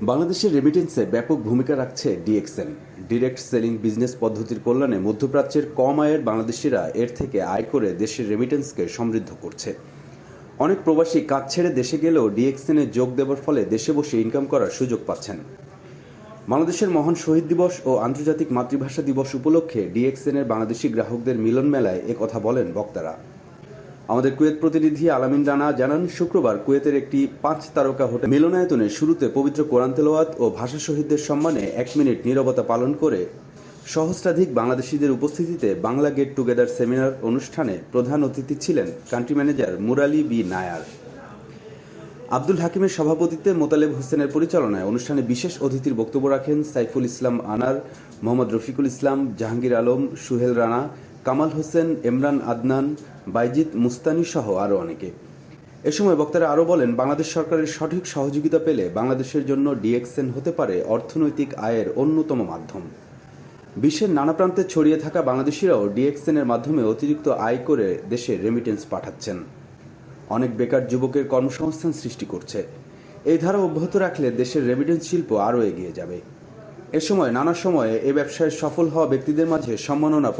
বাংলাদেশের রেমিটেন্সে ব্যাপক ভূমিকা রাখছে ডিএক্সএন। ডিরেক্ট সেলিং বিজনেস পদ্ধতির কল্যাণে মধ্যপ্রাচ্যের কম আয়ের বাংলাদেশিরা এর থেকে আয় করে দেশের রেমিটেন্সকে সমৃদ্ধ করছে। অনেক প্রবাসী কাজ ছেড়ে দেশে গেলেও ডিএক্সএনে যোগ দেওয়ার ফলে দেশে বসে ইনকাম করার সুযোগ পাচ্ছেন। বাংলাদেশের মহান শহীদ দিবস ও আন্তর্জাতিক মাতৃভাষা দিবস উপলক্ষে ডিএক্সএনের বাংলাদেশি গ্রাহকদের মিলন মেলায় কথা বলেন বক্তারা। আমাদের কুয়েত প্রতিনিধি আলামিন রানা জানান, শুক্রবার কুয়েতের একটি 5 তারকা হোটেল মিলনায়তনের শুরুতে পবিত্র কোরআন তেলাওয়াত ও ভাষা শহীদদের সম্মানে 1 মিনিট নীরবতা পালন করে সহস্রাধিক বাংলাদেশিদের উপস্থিতিতে বাংলা গেট টুগেদার সেমিনার অনুষ্ঠানে প্রধান অতিথি ছিলেন country manager Murali B Nair. Abdul হাকিমের সভাপতিত্বে মোতালেব হোসেনের পরিচালনায় অনুষ্ঠানে বিশেষ অতিথির বক্তব্য রাখেন সাইফুল ইসলাম আনার, মোহাম্মদ রফিকুল ইসলাম, জাহাঙ্গীর আলম, সুহেল রানা, কামাল হোসেন, ইমরান আদনান, বাইজিদ মুস্তানি সহ আরও অনেকে। এ সময় বক্তারা আরও বলেন, বাংলাদেশ সরকারের সঠিক সহযোগিতা পেলে বাংলাদেশের জন্য ডিএক্সএন হতে পারে অর্থনৈতিক আয়ের অন্যতম মাধ্যম। বিশ্বের নানা প্রান্তে ছড়িয়ে থাকা বাংলাদেশিরাও ডিএক্সএনের মাধ্যমে অতিরিক্ত আয় করে দেশে রেমিটেন্স পাঠাচ্ছেন। অনেক বেকার যুবকের কর্মসংস্থান সৃষ্টি করছে। এই ধারা অব্যাহত রাখলে দেশের রেমিটেন্স শিল্প আরও এগিয়ে যাবে। এ সময় নানা সময়ে এ ব্যবসায় সফল হওয়া ব্যক্তিদের মাঝে সম্মাননা